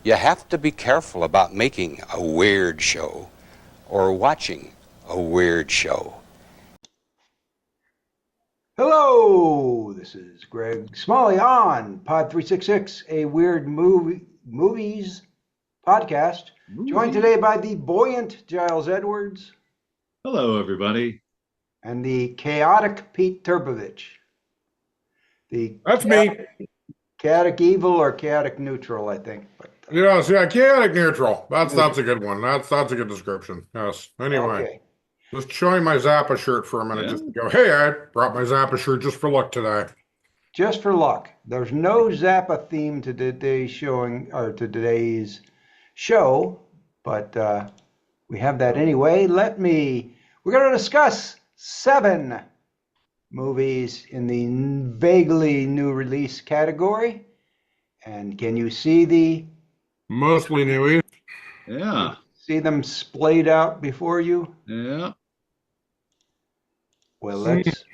You have to be careful about making a weird show or watching a weird show. Hello, this is Greg Smalley on Pod 366, a weird movies podcast. Joined today by the buoyant Giles Edwards. Hello, everybody. And the chaotic Pete Turbovich. That's me. Chaotic evil or chaotic neutral, I think. But, yes, yeah, chaotic neutral. That's a good one. That's a good description. Yes. Anyway. Okay. Just showing my Zappa shirt for a minute, just to go, hey, I brought my Zappa shirt just for luck today. Just for luck. There's no Zappa theme to today's showing or to today's show, but we have that anyway. We're going to discuss 7 movies in the vaguely new release category. And can you see the mostly newies? Yeah. See them splayed out before you? Yeah. Well, let's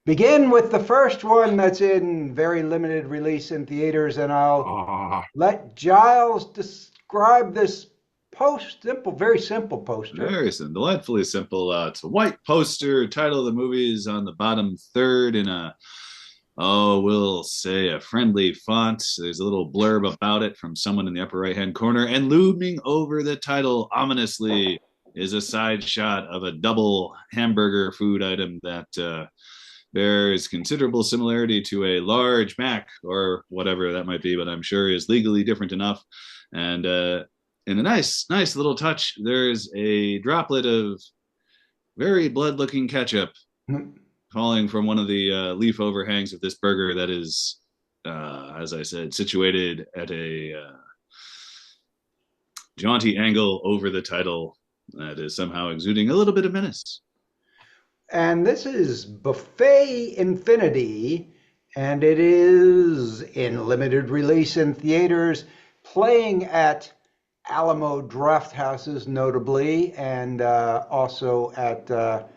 begin with the first one that's in very limited release in theaters, and I'll let Giles describe this very simple poster. Very simple, delightfully simple. It's a white poster. Title of the movie is on the bottom third in we'll say a friendly font. There's a little blurb about it from someone in the upper right-hand corner, and looming over the title ominously is a side shot of a double hamburger food item that bears considerable similarity to a large Mac or whatever that might be, but I'm sure is legally different enough. And in a nice little touch, there's a droplet of very blood-looking ketchup falling from one of the leaf overhangs of this burger that is, as I said, situated at a jaunty angle over the title that is somehow exuding a little bit of menace. And this is Buffet Infinity, and it is in limited release in theaters, playing at Alamo Draft Houses notably, and also at other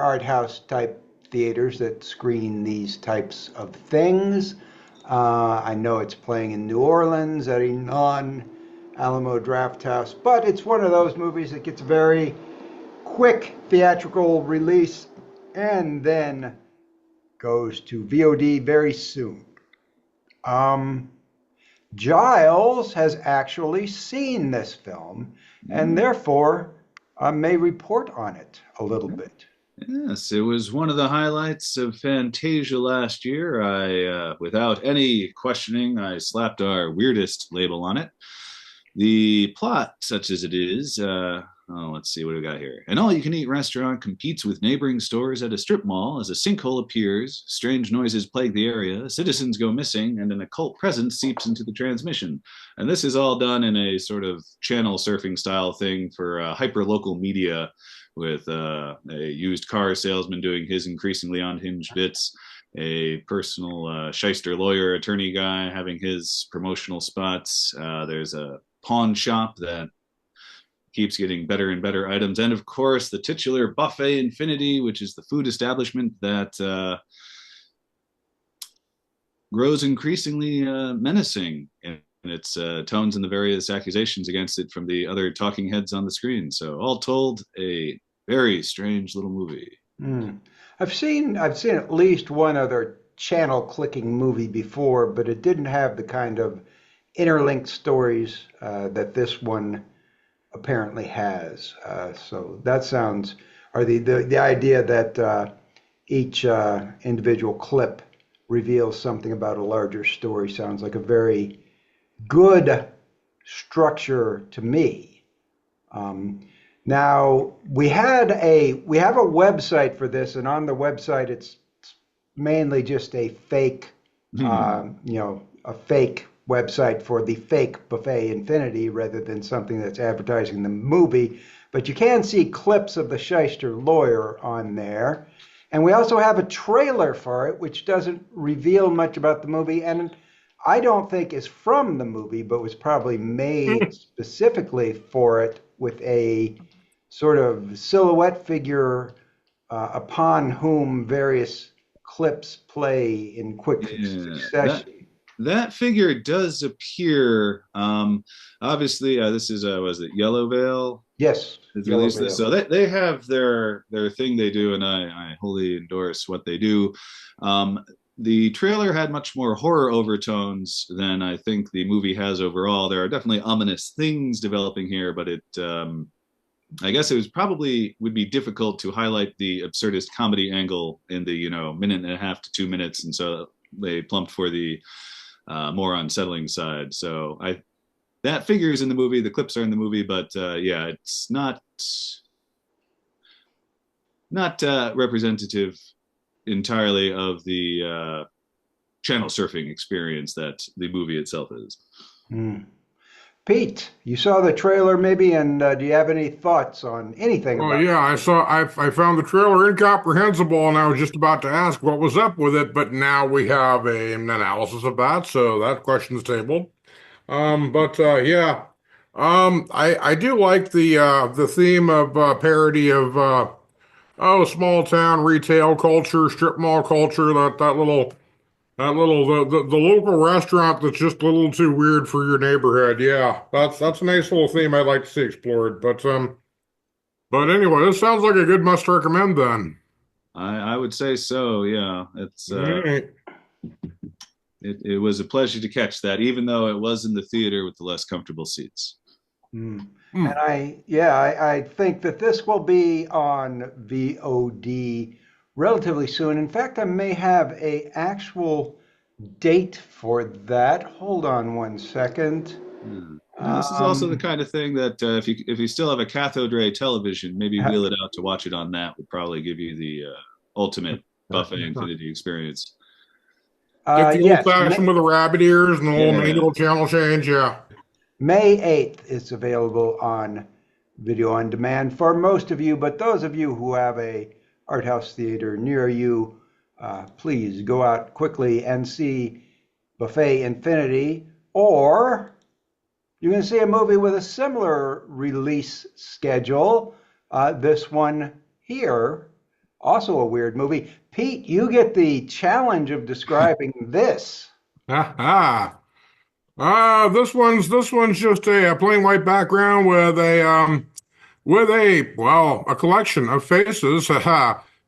art house type theaters that screen these types of things. I know it's playing in New Orleans at a non-Alamo Draft House, but it's one of those movies that gets very quick theatrical release and then goes to VOD very soon. Giles has actually seen this film and therefore may report on it a little bit. Yes, it was one of the highlights of Fantasia last year. I, without any questioning, I slapped our weirdest label on it. The plot, such as it is, let's see what we got here. An all-you-can-eat restaurant competes with neighboring stores at a strip mall as a sinkhole appears, strange noises plague the area, citizens go missing, and an occult presence seeps into the transmission. And this is all done in a sort of channel surfing style thing for hyper-local media with a used car salesman doing his increasingly unhinged bits, a personal shyster lawyer attorney guy having his promotional spots. There's a pawn shop that keeps getting better and better items. And of course, the titular Buffet Infinity, which is the food establishment that grows increasingly menacing in its tones and the various accusations against it from the other talking heads on the screen. So all told, a very strange little movie. I've seen at least one other channel clicking movie before, but it didn't have the kind of interlinked stories that this one apparently has. So that sounds, or the idea that each individual clip reveals something about a larger story sounds like a very good structure to me. Now we have a website for this, and on the website it's mainly just a fake, a fake website for the fake Buffet Infinity rather than something that's advertising the movie. But you can see clips of the shyster lawyer on there. And we also have a trailer for it, which doesn't reveal much about the movie, and I don't think is from the movie, but was probably made specifically for it with a sort of silhouette figure upon whom various clips play in quick succession. That figure does appear. Obviously, this is was it Yellow Veil? Yes, Has Yellow released this, Veil. so they have their thing they do, and I wholly endorse what they do. The trailer had much more horror overtones than I think the movie has overall. There are definitely ominous things developing here, but I guess it was probably would be difficult to highlight the absurdist comedy angle in the minute and a half to 2 minutes, and so they plumped for the more unsettling side. So that figure is in the movie. The clips are in the movie, but yeah, it's not representative entirely of the channel surfing experience that the movie itself is. Pete, you saw the trailer maybe, and do you have any thoughts on anything Oh about yeah, it? I found the trailer incomprehensible, and I was just about to ask what was up with it, but now we have an analysis of that, so that question's tabled. Yeah, I do like the theme of parody of small town retail culture, strip mall culture, the local restaurant that's just a little too weird for your neighborhood. Yeah, that's a nice little theme I'd like to see explored. But anyway, this sounds like a good must recommend then. I would say so. Yeah, All right. It was a pleasure to catch that, even though it was in the theater with the less comfortable seats. And I think that this will be on VOD relatively soon. In fact, I may have a actual date for that. Hold on one second. Now, this is also the kind of thing that if you still have a cathode ray television, maybe wheel it out to watch it on that would probably give you the ultimate buffet infinity experience. Get the old Yes, fashioned with the rabbit ears and the little Yeah. manual channel change. Yeah. May 8th is available on video on demand for most of you, but those of you who have a art house theater near you, please go out quickly and see Buffet Infinity, or you can see a movie with a similar release schedule. This one here, also a weird movie. Pete, you get the challenge of describing this. This one's just a plain white background with a collection of faces.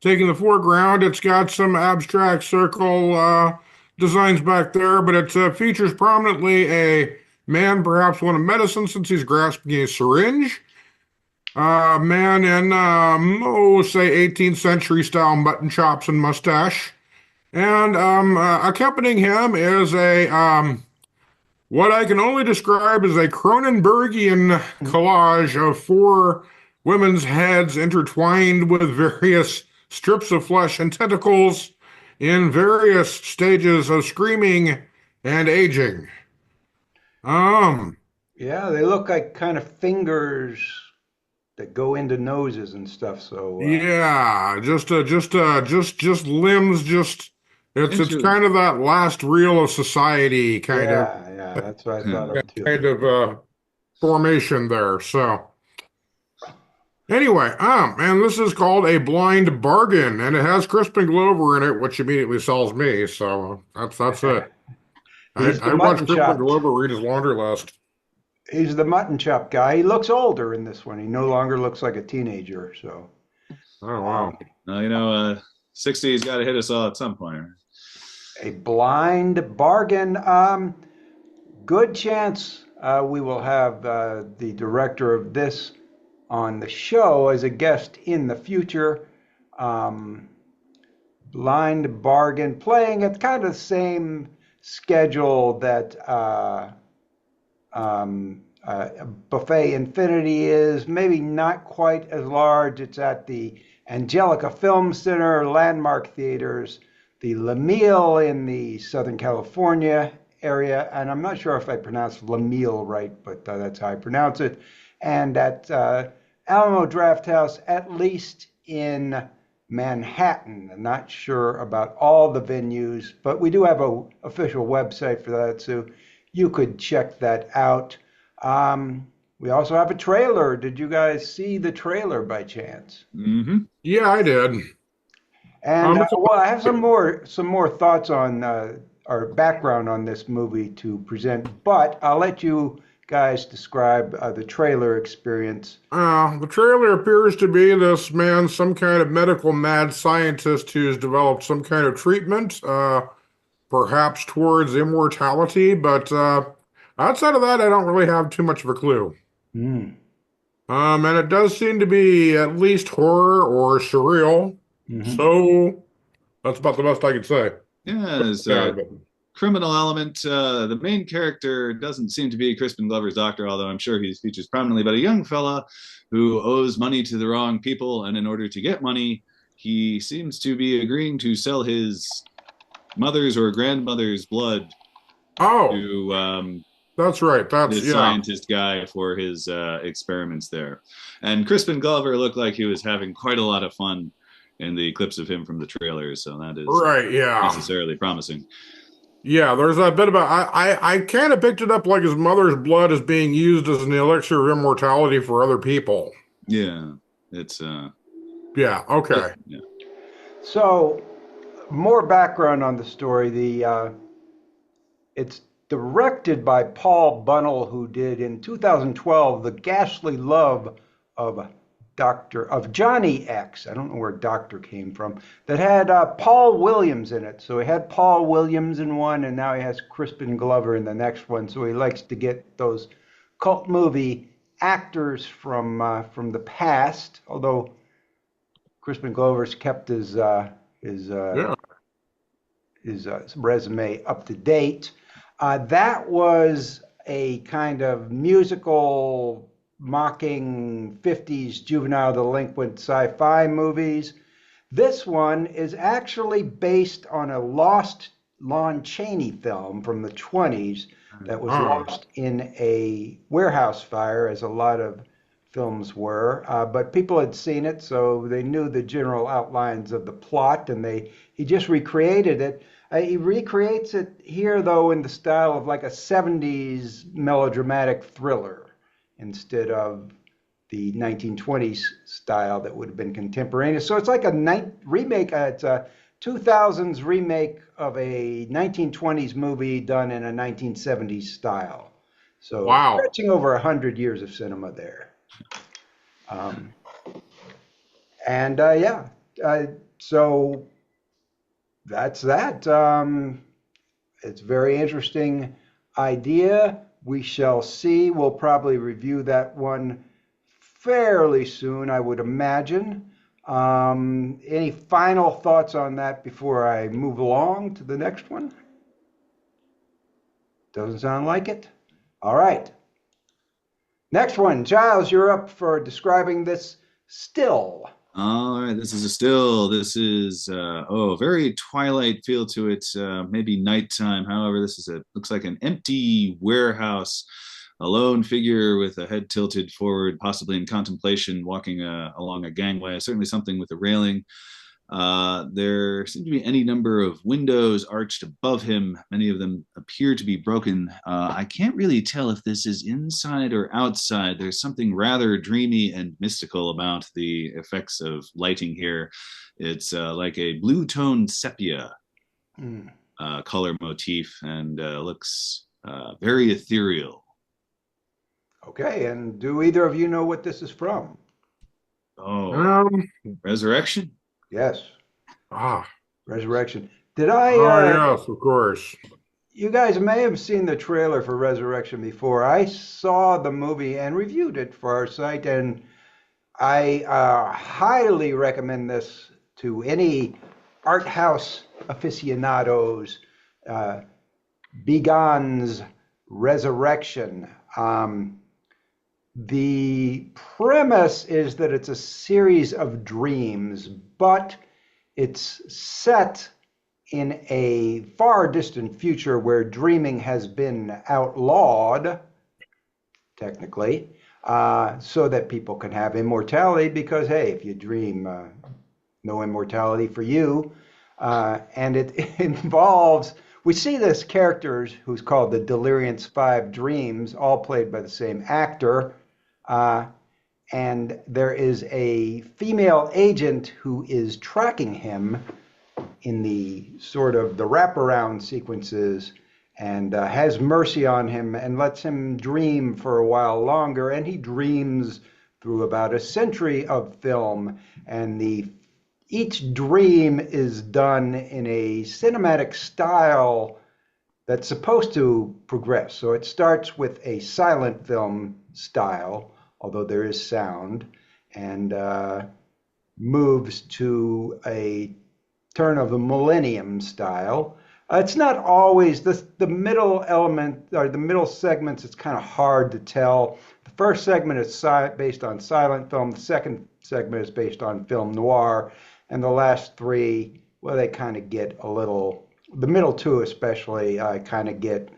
Taking the foreground, it's got some abstract circle designs back there, but it features prominently a man, perhaps one of medicine, since he's grasping a syringe. Man in say 18th century style mutton chops and mustache, and accompanying him is a what I can only describe as a Cronenbergian collage of four women's heads intertwined with various strips of flesh and tentacles in various stages of screaming and aging. Yeah, they look like kind of fingers that go into noses and stuff. So Yeah, just limbs, it's kind of that last reel of society yeah, that's what I thought of too. kind of formation there. So anyway, and this is called A Blind Bargain, and it has Crispin Glover in it, which immediately sells me. So that's it. I watched Crispin Glover read his laundry list. He's the mutton chop guy. He looks older in this one. He no longer looks like a teenager. So, oh wow, 60's got to hit us all at some point. A Blind Bargain. Good chance we will have the director of this on the show as a guest in the future. Blind Bargain, playing at kind of the same schedule that Buffet Infinity is, maybe not quite as large. It's at the Angelica Film Center, Landmark Theaters, the Lemuel in the Southern California area, and I'm not sure if I pronounced Lemuel right, but that's how I pronounce it, and at Alamo Drafthouse, at least in Manhattan. I'm not sure about all the venues, but we do have an official website for that, so you could check that out. We also have a trailer. Did you guys see the trailer by chance? Mm-hmm. Yeah, I did. And well, I have some more thoughts on or background on this movie to present, but I'll let you guys describe the trailer experience. The trailer appears to be this man, some kind of medical mad scientist who's developed some kind of treatment, perhaps towards immortality, but outside of that, I don't really have too much of a clue. Mm. And it does seem to be at least horror or surreal, so that's about the best I could say. Yeah, there's a criminal element. The main character doesn't seem to be Crispin Glover's doctor, although I'm sure he features prominently, but a young fella who owes money to the wrong people, and in order to get money, he seems to be agreeing to sell his mother's or grandmother's blood to that's right. That's this scientist guy for his experiments there. And Crispin Glover looked like he was having quite a lot of fun in the clips of him from the trailers, so that is necessarily promising. Yeah, there's a bit about I kind of picked it up like his mother's blood is being used as an elixir of immortality for other people. Yeah, it's yeah, okay. Yeah. So, more background on the story. It's directed by Paul Bunnell, who did in 2012 The Ghastly Love of Johnny X. I don't know where Doctor came from. That had Paul Williams in it. So he had Paul Williams in one, and now he has Crispin Glover in the next one. So he likes to get those cult movie actors from the past. Although Crispin Glover's kept his resume up to date. That was a kind of musical mocking 50s juvenile delinquent sci-fi movies. This one is actually based on a lost Lon Chaney film from the 20s that was lost in a warehouse fire, as a lot of films were. But people had seen it, so they knew the general outlines of the plot, and he just recreated it. He recreates it here, though, in the style of like a 70s melodramatic thriller instead of the 1920s style that would have been contemporaneous. So it's like a remake. It's a 2000s remake of a 1920s movie done in a 1970s style. So stretching over 100 years of cinema there. So that's that. It's a very interesting idea. We shall see. We'll probably review that one fairly soon, I would imagine. Any final thoughts on that before I move along to the next one? Doesn't sound like it. All right. Next one. Giles, you're up for describing this still. All right, this is a still. This is very Twilight feel to it. Maybe nighttime. However, looks like an empty warehouse, a lone figure with a head tilted forward, possibly in contemplation, walking along a gangway. Certainly something with a railing. There seem to be any number of windows arched above him. Many of them appear to be broken. I can't really tell if this is inside or outside. There's something rather dreamy and mystical about the effects of lighting here. It's like a blue-toned sepia color motif, and looks very ethereal. Okay, and do either of you know what this is from? Resurrection? Yes. Ah. Resurrection. Did I? Yes, of course. You guys may have seen the trailer for Resurrection before. I saw the movie and reviewed it for our site, and I highly recommend this to any art house aficionados. Begon's Resurrection. The premise is that it's a series of dreams, but it's set in a far distant future where dreaming has been outlawed, technically, so that people can have immortality, because, hey, if you dream, no immortality for you. And it involves, we see this character who's called the Delirious Five Dreams, all played by the same actor. And there is a female agent who is tracking him in the sort of the wraparound sequences and has mercy on him and lets him dream for a while longer. And he dreams through about a century of film, and each dream is done in a cinematic style that's supposed to progress. So it starts with a silent film style, although there is sound, and moves to a turn of the millennium style. It's not always the middle element or the middle segments. It's kind of hard to tell. The first segment is based on silent film. The second segment is based on film noir, and the last three, well, they kind of get a little. The middle two, especially, kind of get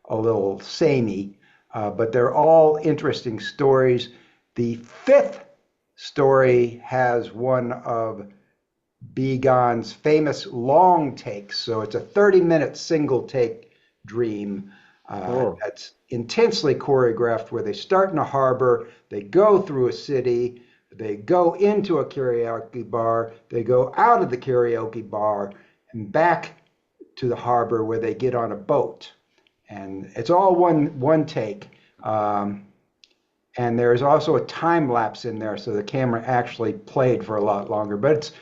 a little samey, but they're all interesting stories. The fifth story has one of Begon's famous long takes. So it's a 30-minute single take dream that's intensely choreographed, where they start in a harbor, they go through a city, they go into a karaoke bar, they go out of the karaoke bar and back to the harbor where they get on a boat. And it's all one take. And there's also a time lapse in there, so the camera actually played for a lot longer. But it's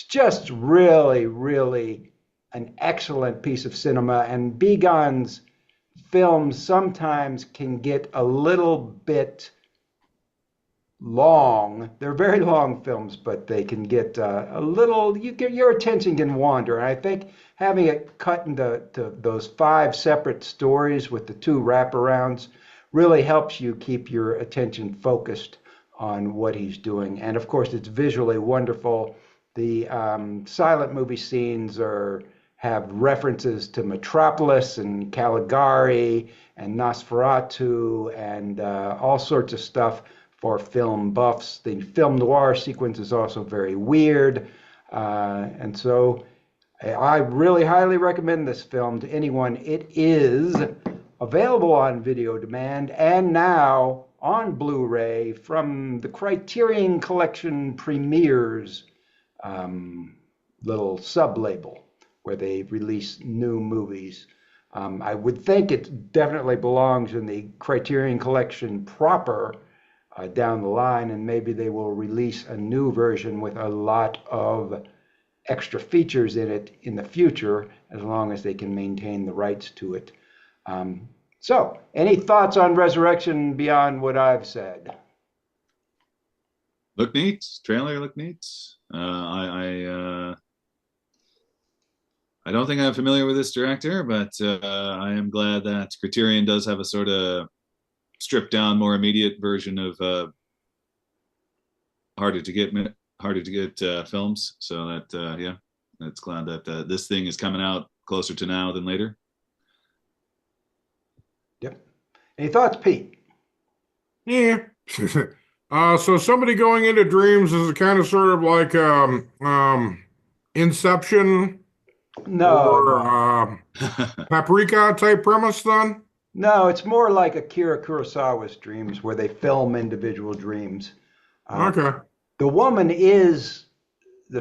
just really, really an excellent piece of cinema. And Begon's films sometimes can get a little bit long. They're very long films, but they can get a little, your attention can wander. And I think having it cut into those 5 separate stories with the 2 wraparounds really helps you keep your attention focused on what he's doing. And of course, it's visually wonderful. The silent movie scenes have references to Metropolis and Caligari and Nosferatu and all sorts of stuff for film buffs. The film noir sequence is also very weird. And so I really highly recommend this film to anyone. It is available on video demand and now on Blu-ray from the Criterion Collection Premieres little sub-label where they release new movies. I would think it definitely belongs in the Criterion Collection proper down the line, and maybe they will release a new version with a lot of extra features in it in the future, as long as they can maintain the rights to it. So, any thoughts on Resurrection beyond what I've said? Look neat. Trailer look neat. I don't think I'm familiar with this director, but I am glad that Criterion does have a sort of stripped down, more immediate version of harder to get films. So that yeah, that's glad that this thing is coming out closer to now than later. Yep. Any thoughts, Pete? Yeah. So somebody going into dreams is kind of sort of like Inception or Paprika type premise then? No, it's more like Akira Kurosawa's dreams, where they film individual dreams. Okay. The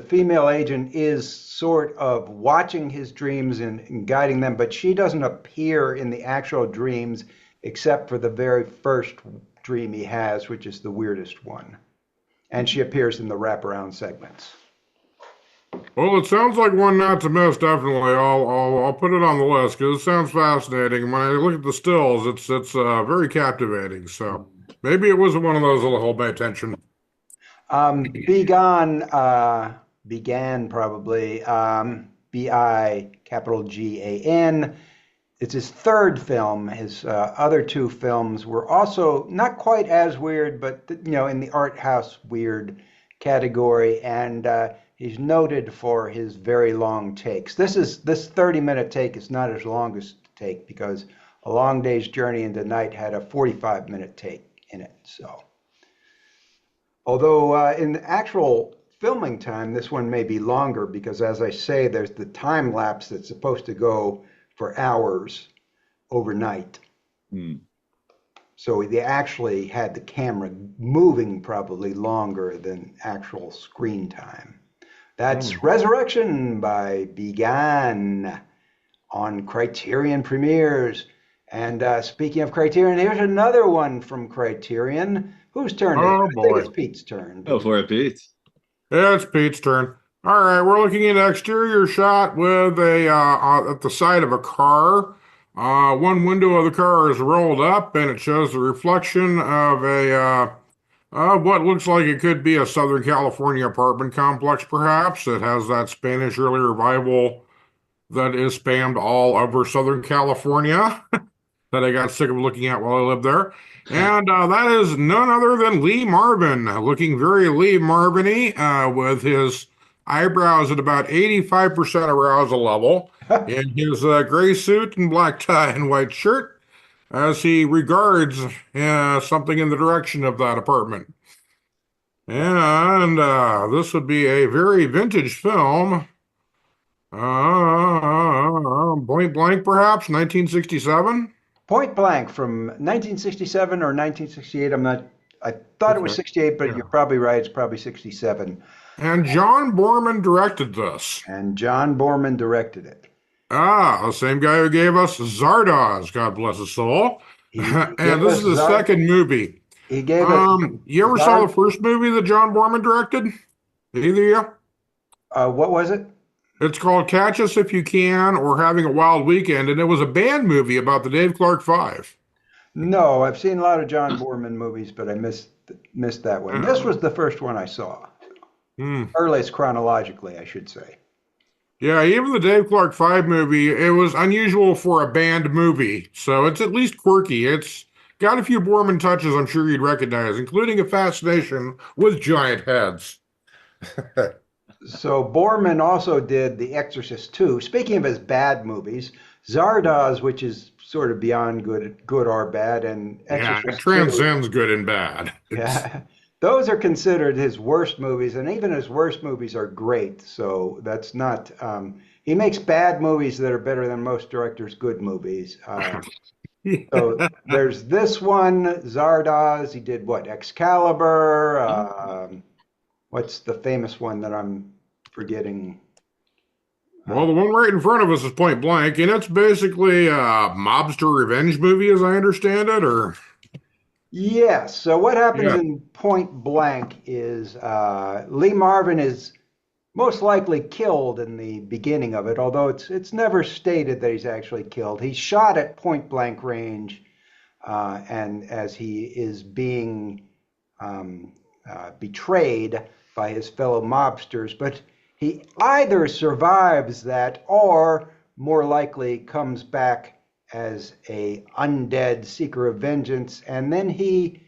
female agent is sort of watching his dreams and guiding them, but she doesn't appear in the actual dreams except for the very first dream he has, which is the weirdest one. And she appears in the wraparound segments. Well, it sounds like one not to miss. Definitely, I'll put it on the list because it sounds fascinating. When I look at the stills, it's very captivating. So maybe it was one of those that'll hold my attention. Began probably B-I capital G-A-N. It's his third film. His other 2 films were also not quite as weird, but in the art house weird category. And he's noted for his very long takes. This 30-minute take is not as long as take because A Long Day's Journey into Night had a 45-minute take in it. So, although in actual filming time, this one may be longer because, as I say, there's the time lapse that's supposed to go for hours overnight. So they actually had the camera moving probably longer than actual screen time. That's Resurrection by Began on Criterion Premieres. And speaking of Criterion, here's another one from Criterion. Whose turn is it? Oh I think boy. it's Pete's turn. Go for it, Pete. Yeah, it's Pete's turn. All right, we're looking at an exterior shot with at the side of a car. One window of the car is rolled up, and it shows the reflection of what looks like it could be a Southern California apartment complex, perhaps. It has that Spanish early revival that is spammed all over Southern California that I got sick of looking at while I lived there. And that is none other than Lee Marvin, looking very Lee Marvin-y, with his eyebrows at about 85% arousal level, in his gray suit and black tie and white shirt, as he regards something in the direction of that apartment. And this would be a very vintage film. Point Blank, perhaps, 1967. Point Blank from 1967 or 1968. I thought it was 68, but Yeah. you're probably right. It's probably 67. And John Boorman directed this. And John Boorman directed it. The same guy who gave us Zardoz, God bless his soul. And gave this us is the Zard- second movie. He gave us. You ever saw the first movie that John Boorman directed? Either of you? What was it? It's called Catch Us If You Can or Having a Wild Weekend, and it was a band movie about the Dave Clark Five. No, I've seen a lot of John Boorman movies, but I missed that one. This was the first one I saw. Earliest chronologically, I should say. Yeah, even the Dave Clark Five movie, it was unusual for a band movie, so it's at least quirky. It's got a few Boorman touches I'm sure you'd recognize, including a fascination with giant heads. So Boorman also did The Exorcist 2. Speaking of his bad movies, Zardoz, which is sort of beyond good or bad, and Exorcist it transcends good and bad. Yeah, those are considered his worst movies, and even his worst movies are great. So that's not. He makes bad movies that are better than most directors' good movies. So there's this one, Zardoz. He did what? Excalibur. What's the famous one that I'm forgetting? Well, the one right in front of us is Point Blank, and it's basically a mobster revenge movie, as I understand it, or... Yes. So what happens Yeah. in Point Blank is Lee Marvin is most likely killed in the beginning of it, although it's never stated that he's actually killed. He's shot at point blank range, and as he is being betrayed by his fellow mobsters, but he either survives that or more likely comes back as a undead seeker of vengeance, and then he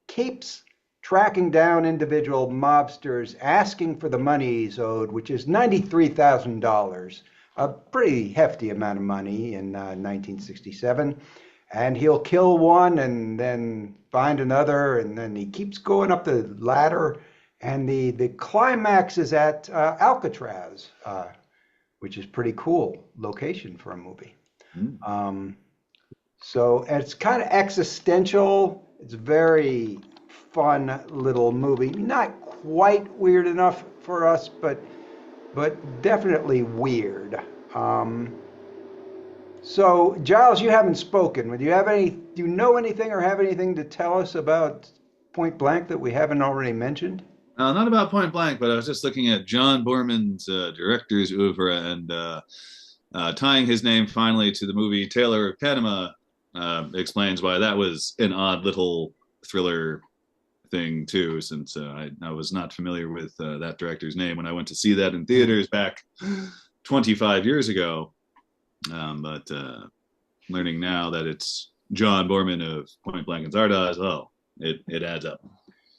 keeps tracking down individual mobsters, asking for the money he's owed, which is $93,000, a pretty hefty amount of money in 1967. And he'll kill one and then find another, and then he keeps going up the ladder. And the climax is at Alcatraz, which is pretty cool location for a movie. So it's kind of existential. It's very fun little movie. Not quite weird enough for us, but definitely weird. So Giles, you haven't spoken. Do you know anything or have anything to tell us about Point Blank that we haven't already mentioned? Not about Point Blank, but I was just looking at John Boorman's director's oeuvre and tying his name finally to the movie Taylor of Panama explains why that was an odd little thriller thing too, since I was not familiar with that director's name when I went to see that in theaters back 25 years ago. But learning now that it's John Boorman of Point Blank and Zardoz, it adds up.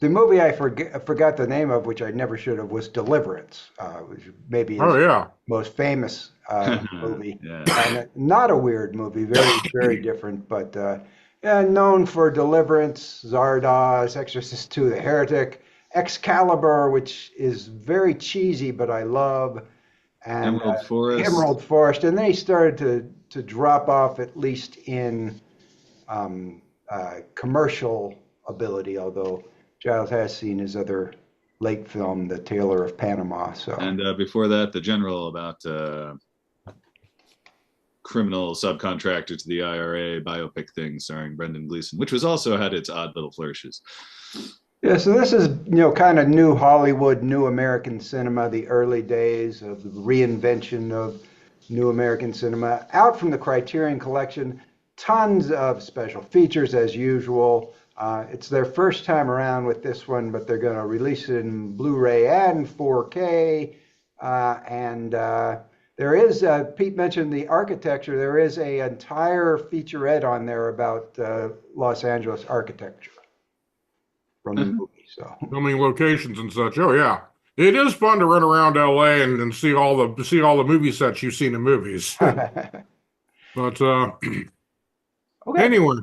The movie I forgot the name of, which I never should have, was Deliverance, which maybe his most famous movie. And not a weird movie, very, very different, but known for Deliverance, Zardoz, Exorcist II, The Heretic, Excalibur, which is very cheesy, but I love, and Emerald Forest. And then he started to drop off, at least in commercial ability, although Giles has seen his other late film, The Tailor of Panama. So, And before that, The General, about criminal subcontractor to the IRA biopic thing starring Brendan Gleeson, which was also had its odd little flourishes. yeah, so this is, kind of new Hollywood, new American cinema, the early days of the reinvention of new American cinema. Out from the Criterion Collection, tons of special features as usual. It's their first time around with this one, but they're going to release it in Blu-ray and 4K. And there is, Pete mentioned the architecture. There is an entire featurette on there about Los Angeles architecture from the movie. So, Filming locations and such. Oh yeah, it is fun to run around LA and see all the movie sets you've seen in movies. But okay. anyway,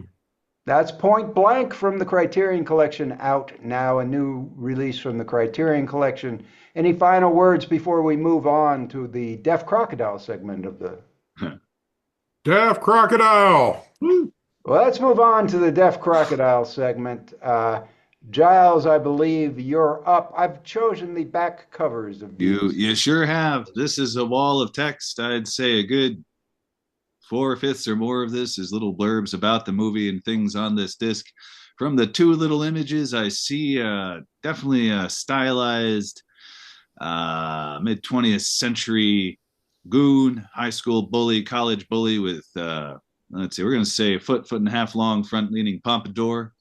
That's Point Blank from the Criterion Collection, out now, a new release from the Criterion Collection. Any final words before we move on to the Deaf Crocodile segment of the... Deaf Crocodile. Well, let's move on to the Deaf Crocodile segment. Giles, I believe you're up. I've chosen the back covers of these. You sure have. This is a wall of text. I'd say a good 4/5 or more of this is little blurbs about the movie and things on this disc. From the two little images, I see definitely a stylized mid-20th century goon, high school bully, college bully with, let's see, we're going to say a foot and a half long front-leaning pompadour.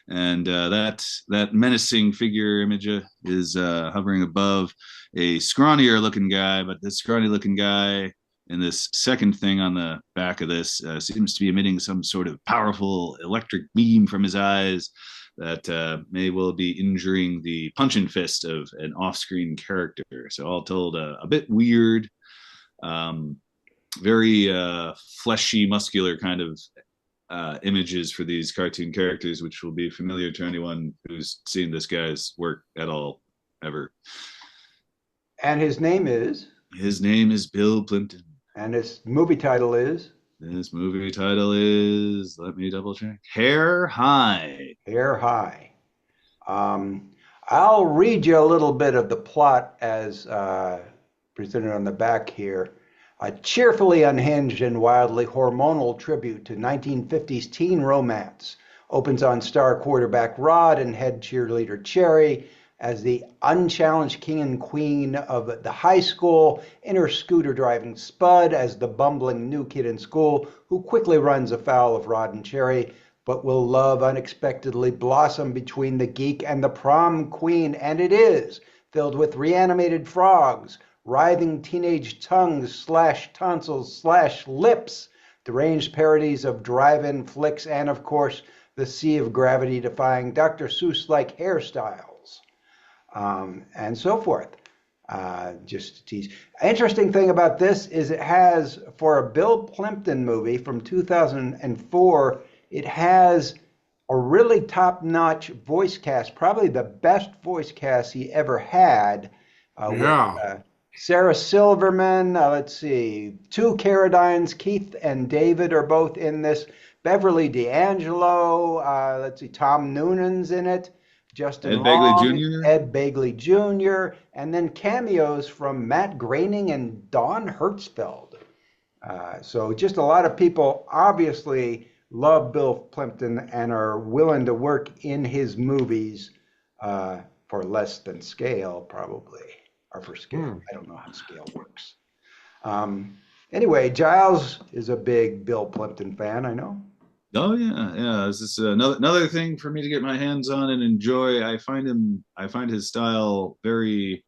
And that menacing figure image is hovering above a scrawnier looking guy, but this scrawny looking guy in this second thing on the back of this seems to be emitting some sort of powerful electric beam from his eyes that may well be injuring the punch and fist of an off-screen character. So all told, a bit weird, very fleshy, muscular kind of images for these cartoon characters, which will be familiar to anyone who's seen this guy's work at all, ever. And his name is? His name is Bill Plympton. And his movie title is? This movie title is, let me double check, Hair High. Hair High. I'll read you a little bit of the plot as presented on the back here. A cheerfully unhinged and wildly hormonal tribute to 1950s teen romance opens on star quarterback Rod and head cheerleader Cherry as the unchallenged king and queen of the high school enter scooter driving Spud as the bumbling new kid in school who quickly runs afoul of Rod and Cherry, but will love unexpectedly blossom between the geek and the prom queen, and it is filled with reanimated frogs, writhing teenage tongues / tonsils / lips, deranged parodies of drive-in flicks, and of course the sea of gravity defying Dr. Seuss-like hairstyles, and so forth. Just to tease. Interesting thing about this is it has, for a Bill Plympton movie from 2004, it has a really top-notch voice cast, probably the best voice cast he ever had. With, Sarah Silverman, let's see, two Carradines, Keith and David are both in this. Beverly D'Angelo, let's see, Tom Noonan's in it. Justin Ed Long, Begley Jr. Ed Begley Jr., and then cameos from Matt Groening and Dawn Hertzfeld. So just a lot of people obviously love Bill Plympton and are willing to work in his movies for less than scale, probably. Or for scale. I don't know how scale works. Anyway, Giles is a big Bill Plympton fan, I know. Oh yeah. This is another thing for me to get my hands on and enjoy. I find his style very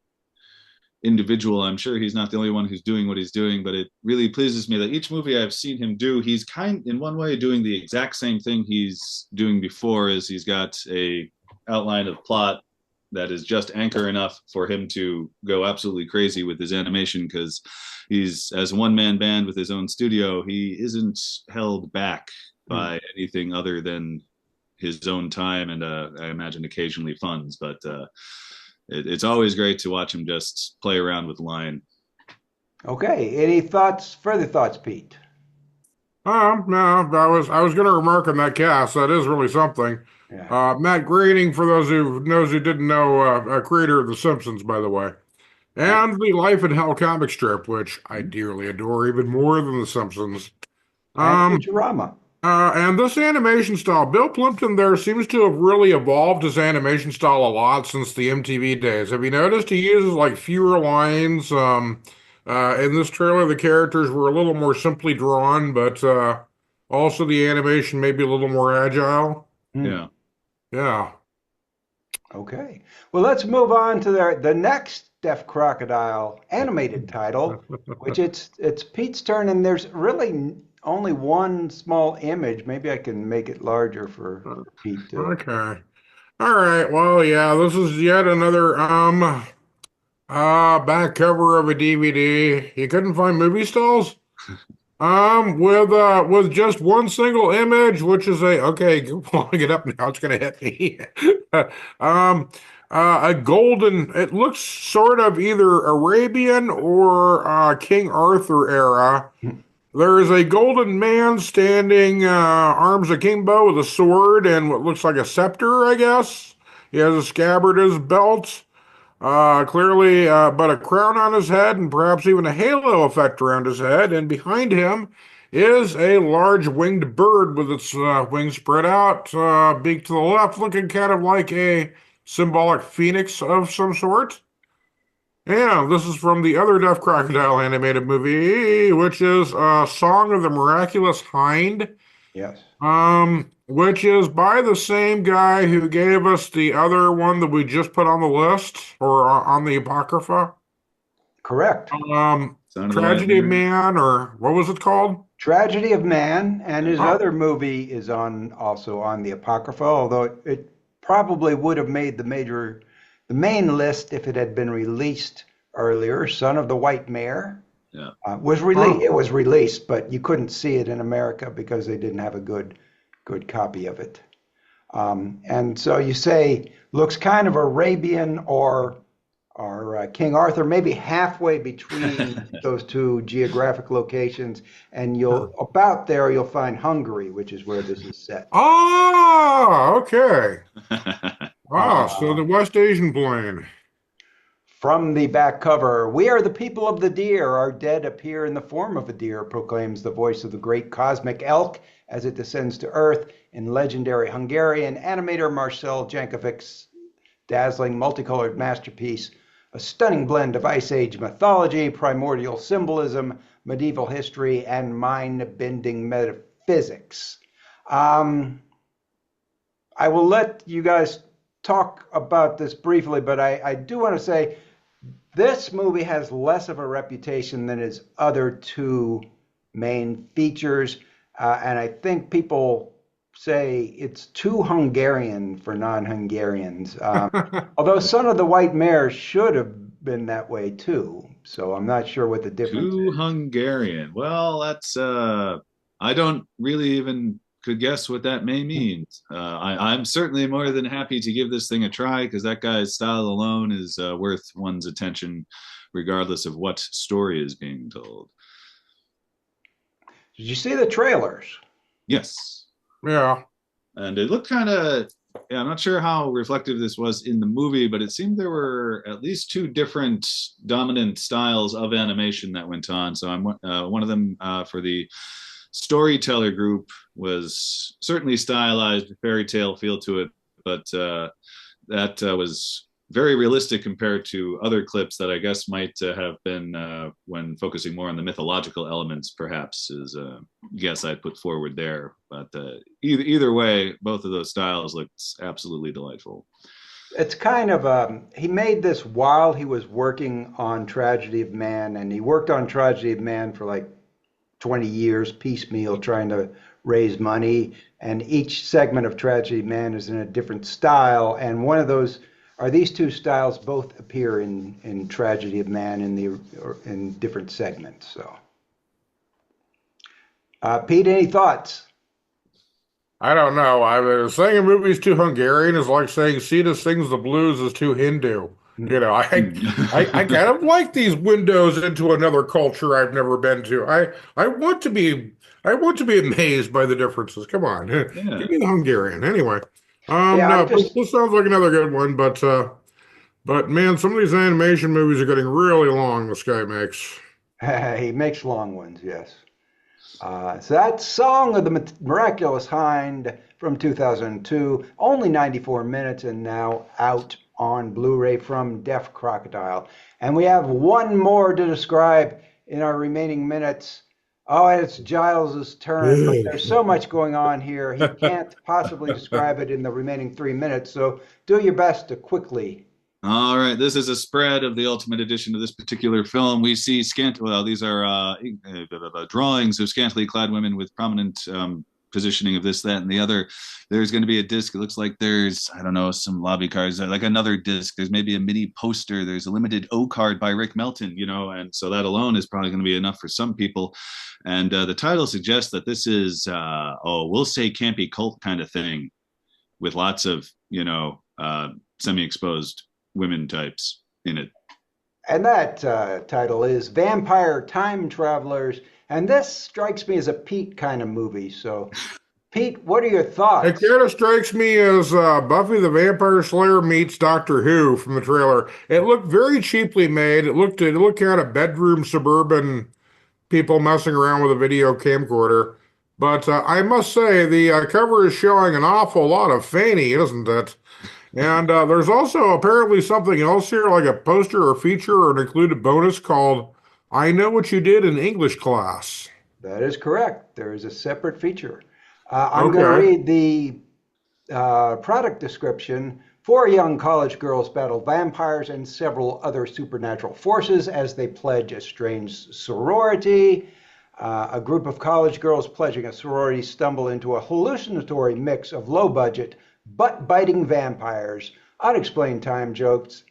individual. I'm sure he's not the only one who's doing what he's doing, but it really pleases me that each movie I've seen him do, he's in one way doing the exact same thing he's doing before. Is he's got a outline of plot that is just anchor enough for him to go absolutely crazy with his animation, because he's, as one-man band with his own studio, he isn't held back by anything other than his own time and I imagine occasionally funds, but it's always great to watch him just play around with line. Okay, any further thoughts, Pete? No, I was going to remark on that cast. That is really something. Yeah. Matt Groening, for those who didn't know, a creator of The Simpsons, by the way, And, and the Life in Hell comic strip, which I dearly adore even more than The Simpsons. and Um, Futurama. and this animation style, Bill Plympton there seems to have really evolved his animation style a lot since the MTV days. Have you noticed he uses like fewer lines? In this trailer, the characters were a little more simply drawn, but also the animation may be a little more agile. Hmm. Yeah. Yeah. Okay. Well, let's move on to the next Deaf Crocodile animated title, which it's Pete's turn, and there's really only one small image. Maybe I can make it larger for Pete too. Okay. All right. Well, yeah, this is yet another back cover of a DVD. You couldn't find movie stalls? With just one single image, which is pulling it up now, it's gonna hit me. Um, a golden, it looks sort of either Arabian or King Arthur era. There is a golden man standing, arms akimbo with a sword and what looks like a scepter, I guess. He has a scabbard at his belt. Clearly, but a crown on his head and perhaps even a halo effect around his head. And behind him is a large winged bird with its wings spread out, beak to the left, looking kind of like a symbolic phoenix of some sort. Yeah, this is from the other Deaf Crocodile animated movie, which is Song of the Miraculous Hind. Yes. Which is by the same guy who gave us the other one that we just put on the list or on the Apocrypha. Correct. Tragedy of Man, or what was it called? Tragedy of Man, and his other movie is also on the Apocrypha, although it probably would have made the main list if it had been released earlier. Son of the White Mare. Yeah. It was released, but you couldn't see it in America because they didn't have a good copy of it. And so you say looks kind of Arabian or King Arthur, maybe halfway between those two geographic locations, and you'll find Hungary, which is where this is set. Oh, okay. So the West Asian plain. From the back cover, we are the people of the deer. Our dead appear in the form of a deer, proclaims the voice of the great cosmic elk as it descends to Earth in legendary Hungarian animator Marcell Jankovics' dazzling multicolored masterpiece, a stunning blend of Ice Age mythology, primordial symbolism, medieval history, and mind-bending metaphysics. I will let you guys talk about this briefly, but I do want to say this movie has less of a reputation than its other two main features, and I think people say it's too Hungarian for non-Hungarians. Although Son of the White Mare should have been that way too, so I'm not sure what the difference Too is. Hungarian. Well, that's I don't really even could guess what that may mean. I'm certainly more than happy to give this thing a try because that guy's style alone is worth one's attention, regardless of what story is being told. Did you see the trailers? Yes. Yeah. And it looked kind of, yeah, I'm not sure how reflective this was in the movie, but it seemed there were at least two different dominant styles of animation that went on. So I'm one of them for the storyteller group was certainly stylized, fairy tale feel to it, but that was very realistic compared to other clips that I guess might have been when focusing more on the mythological elements, perhaps is a guess I'd put forward there. But either way, both of those styles looked absolutely delightful. It's kind of he made this while he was working on Tragedy of Man, and he worked on Tragedy of Man for like 20 years piecemeal trying to raise money, and each segment of Tragedy of Man is in a different style, and one of those are these two styles both appear in Tragedy of Man in different segments. So Pete, any thoughts? I don't know. I mean, saying a movie's too Hungarian is like saying Sita Sings the Blues is too Hindu. You know, I kind of like these windows into another culture I've never been to. I want to be I want to be amazed by the differences. Come on. Yeah. Give me the Hungarian. Anyway. Yeah, No, this sounds like another good one, but man, some of these animation movies are getting really long, this guy makes. He makes long ones, yes. So that's Song of the Miraculous Hind from 2002, only 94 minutes and now out on Blu-ray from Deaf Crocodile. And we have one more to describe in our remaining minutes. Oh, and it's Giles's turn, but there's so much going on here. He can't possibly describe it in the remaining 3 minutes, so do your best to quickly. All right, this is a spread of the Ultimate Edition of this particular film. We see these are drawings of scantily clad women with prominent positioning of this, that, and the other. There's going to be a disc. It looks like there's, I don't know, some lobby cards, like another disc. There's maybe a mini poster. There's a limited O card by Rick Melton, and so that alone is probably going to be enough for some people. And the title suggests that this is, we'll say campy cult kind of thing with lots of, semi-exposed women types in it. And that title is Vampire Time Travelers. And this strikes me as a Pete kind of movie. So, Pete, what are your thoughts? It kind of strikes me as Buffy the Vampire Slayer meets Doctor Who from the trailer. It looked very cheaply made. It looked kind of bedroom suburban people messing around with a video camcorder. But I must say, the cover is showing an awful lot of Fanny, isn't it? And there's also apparently something else here, like a poster or feature or an included bonus called I Know What You Did in English Class. That is correct. There is a separate feature. I'm going to read the product description. 4 young college girls battle vampires and several other supernatural forces as they pledge a strange sorority. A group of college girls pledging a sorority stumble into a hallucinatory mix of low-budget, butt-biting vampires, unexplained time jumps,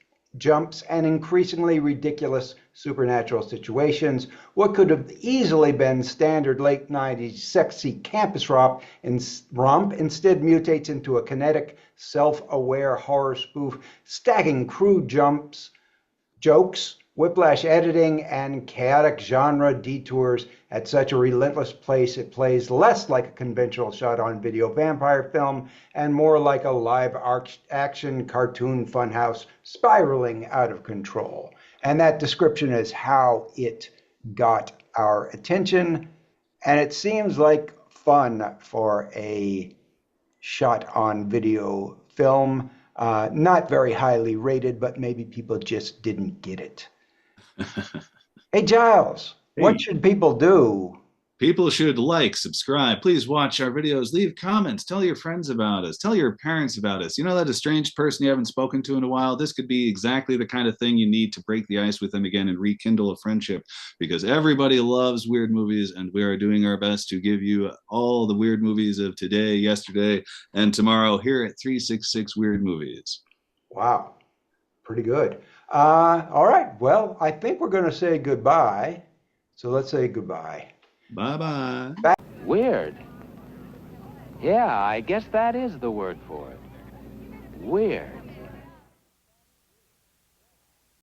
and increasingly ridiculous supernatural situations. What could have easily been standard late 90s sexy campus romp instead mutates into a kinetic, self-aware horror spoof, stacking crude jokes, whiplash editing, and chaotic genre detours at such a relentless pace it plays less like a conventional shot-on-video vampire film and more like a live-action cartoon funhouse spiraling out of control. And that description is how it got our attention, and it seems like fun for a shot-on-video film. Not very highly rated, but maybe people just didn't get it. Hey, Giles, what should people do? People should like, subscribe. Please watch our videos. Leave comments. Tell your friends about us. Tell your parents about us. You know that estranged person you haven't spoken to in a while? This could be exactly the kind of thing you need to break the ice with them again and rekindle a friendship, because everybody loves weird movies, and we are doing our best to give you all the weird movies of today, yesterday, and tomorrow here at 366 Weird Movies. Wow, pretty good. All right, well, I think we're going to say goodbye. So let's say goodbye. Bye-bye. Weird. Yeah, I guess that is the word for it. Weird.